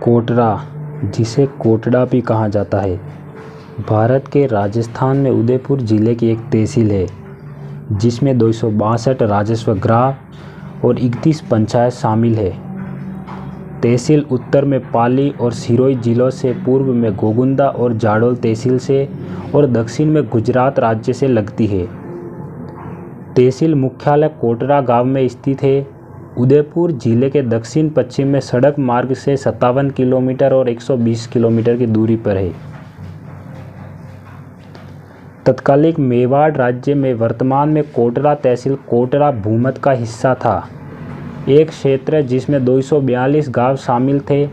कोटरा, जिसे कोटड़ा भी कहा जाता है, भारत के राजस्थान में उदयपुर जिले की एक तहसील है जिसमें 262 राजस्व ग्राम और 31 पंचायत शामिल है। तहसील उत्तर में पाली और सिरोही जिलों से, पूर्व में गोगुंदा और जाडोल तहसील से और दक्षिण में गुजरात राज्य से लगती है। तहसील मुख्यालय कोटरा गांव में स्थित है। उदयपुर जिले के दक्षिण पश्चिम में सड़क मार्ग से 57 किलोमीटर और 120 किलोमीटर की दूरी पर है। तत्कालिक मेवाड़ राज्य में वर्तमान में कोटरा तहसील कोटरा भूमत का हिस्सा था, एक क्षेत्र जिसमें 242 गांव शामिल थे।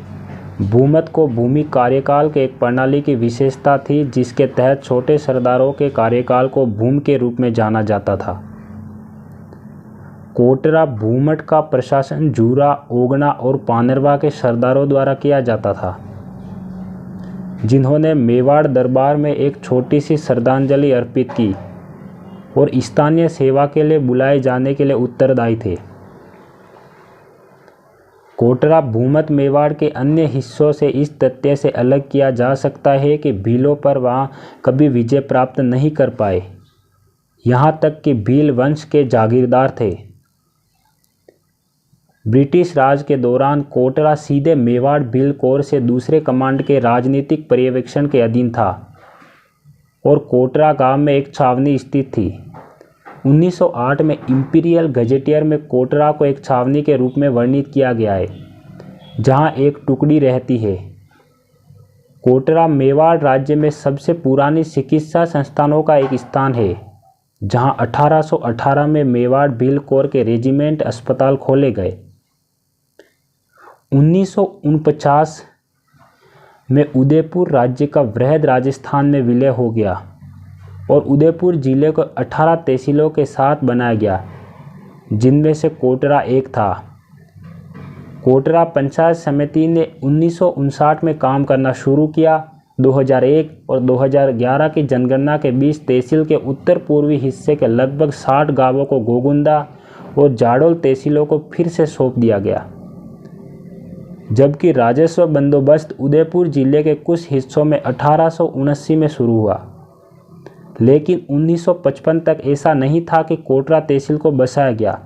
भूमत को भूमि कार्यकाल के एक प्रणाली की विशेषता थी जिसके तहत छोटे सरदारों के कार्यकाल को भूम के रूप में जाना जाता था। कोटरा भूमट का प्रशासन जूरा, ओगना और पानरवा के सरदारों द्वारा किया जाता था, जिन्होंने मेवाड़ दरबार में एक छोटी सी श्रद्धांजलि अर्पित की और स्थानीय सेवा के लिए बुलाए जाने के लिए उत्तरदायी थे। कोटरा भूमत मेवाड़ के अन्य हिस्सों से इस तथ्य से अलग किया जा सकता है कि भीलों पर वहाँ कभी विजय प्राप्त नहीं कर पाए, यहाँ तक कि भील वंश के जागीरदार थे। ब्रिटिश राज के दौरान कोटरा सीधे मेवाड़ भील कोर से दूसरे कमांड के राजनीतिक पर्यवेक्षण के अधीन था और कोटरा गांव में एक छावनी स्थित थी। 1908 में इंपीरियल गजेटियर में कोटरा को एक छावनी के रूप में वर्णित किया गया है, जहां एक टुकड़ी रहती है। कोटरा मेवाड़ राज्य में सबसे पुरानी चिकित्सा संस्थानों का एक स्थान है, जहां 1818 में मेवाड़ भील कोर के रेजिमेंट अस्पताल खोले गए। 1949 में उदयपुर राज्य का वृहद राजस्थान में विलय हो गया और उदयपुर जिले को 18 तहसीलों के साथ बनाया गया, जिनमें से कोटरा एक था। कोटरा पंचायत समिति ने 1959 में काम करना शुरू किया। 2001 और 2011 की जनगणना के बीच तहसील के उत्तर पूर्वी हिस्से के लगभग 60 गांवों को गोगुंदा और जाडोल तहसीलों को फिर से सौंप दिया गया, जबकि राजस्व बंदोबस्त उदयपुर जिले के कुछ हिस्सों में 1879 में शुरू हुआ, लेकिन 1955 तक ऐसा नहीं था कि कोटरा तहसील को बसाया गया,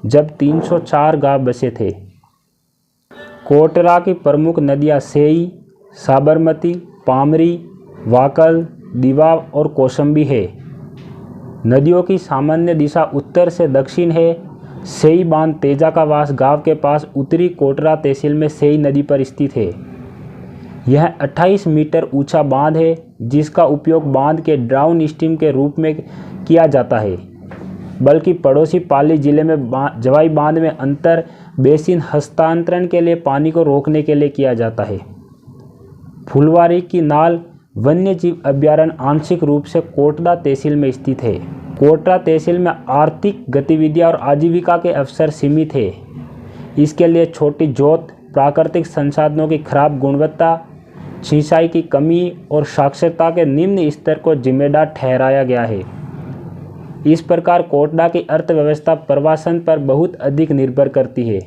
जब 304 गांव बसे थे। कोटरा की प्रमुख नदियां सेई, साबरमती, पामरी, वाकल, दीवाब और कौशंबी है। नदियों की सामान्य दिशा उत्तर से दक्षिण है। सेई बांध तेजाकावास गांव के पास उत्तरी कोटरा तहसील में सेई नदी पर स्थित है। यह 28 मीटर ऊंचा बांध है, जिसका उपयोग बांध के डाउन स्ट्रीम के रूप में किया जाता है, बल्कि पड़ोसी पाली जिले में जवाई बांध में अंतर बेसिन हस्तांतरण के लिए पानी को रोकने के लिए किया जाता है। फुलवारी की नाल वन्य जीव अभ्यारण्य आंशिक रूप से कोटरा तहसील में स्थित है। कोटरा तहसील में आर्थिक गतिविधियां और आजीविका के अवसर सीमित है। इसके लिए छोटी जोत, प्राकृतिक संसाधनों की खराब गुणवत्ता, सिंचाई की कमी और साक्षरता के निम्न स्तर को जिम्मेदार ठहराया गया है। इस प्रकार कोटरा की अर्थव्यवस्था प्रवासन पर बहुत अधिक निर्भर करती है।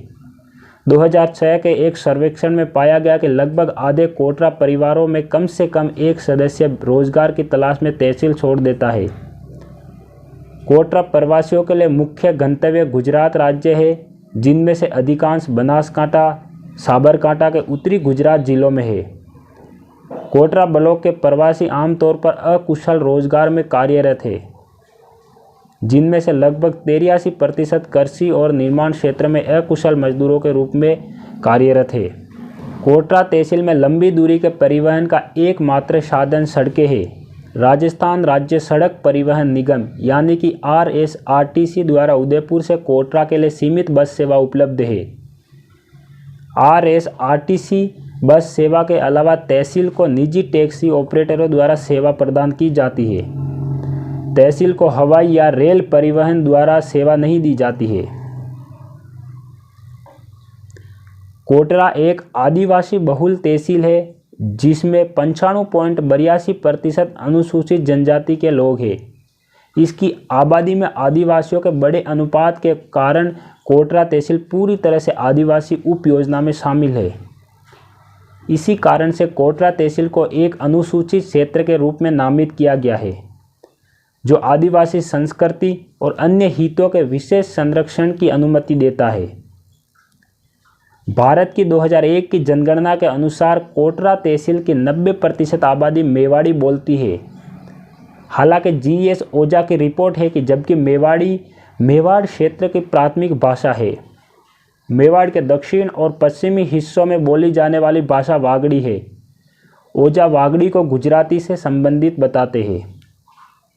2006 के एक सर्वेक्षण में पाया गया कि लगभग आधे कोटरा परिवारों में कम से कम एक सदस्य रोजगार की तलाश में तहसील छोड़ देता है। कोटरा प्रवासियों के लिए मुख्य गंतव्य गुजरात राज्य है, जिनमें से अधिकांश बनासकांठा, साबरकांठा के उत्तरी गुजरात जिलों में है। कोटरा ब्लॉक के प्रवासी आमतौर पर अकुशल रोजगार में कार्यरत है, जिनमें से लगभग 83% कृषि और निर्माण क्षेत्र में अकुशल मजदूरों के रूप में कार्यरत है। कोटरा तहसील में लंबी दूरी के परिवहन का एकमात्र साधन सड़कें हैं। राजस्थान राज्य सड़क परिवहन निगम यानी कि RSRTC द्वारा उदयपुर से कोटरा के लिए सीमित बस सेवा उपलब्ध है। RSRTC बस सेवा के अलावा तहसील को निजी टैक्सी ऑपरेटरों द्वारा सेवा प्रदान की जाती है। तहसील को हवाई या रेल परिवहन द्वारा सेवा नहीं दी जाती है। कोटरा एक आदिवासी बहुल तहसील है, जिसमें 95.82% अनुसूचित जनजाति के लोग हैं। इसकी आबादी में आदिवासियों के बड़े अनुपात के कारण कोटरा तहसील पूरी तरह से आदिवासी उप योजना में शामिल है। इसी कारण से कोटरा तहसील को एक अनुसूचित क्षेत्र के रूप में नामित किया गया है, जो आदिवासी संस्कृति और अन्य हितों के विशेष संरक्षण की अनुमति देता है। भारत की 2001 की जनगणना के अनुसार कोटरा तहसील की 90% आबादी मेवाड़ी बोलती है। हालांकि जीएस ओझा की रिपोर्ट है कि जबकि मेवाड़ी मेवाड़ क्षेत्र की प्राथमिक भाषा है। मेवाड़ के दक्षिण और पश्चिमी हिस्सों में बोली जाने वाली भाषा वागड़ी है। ओझा वागड़ी को गुजराती से संबंधित बताते हैं।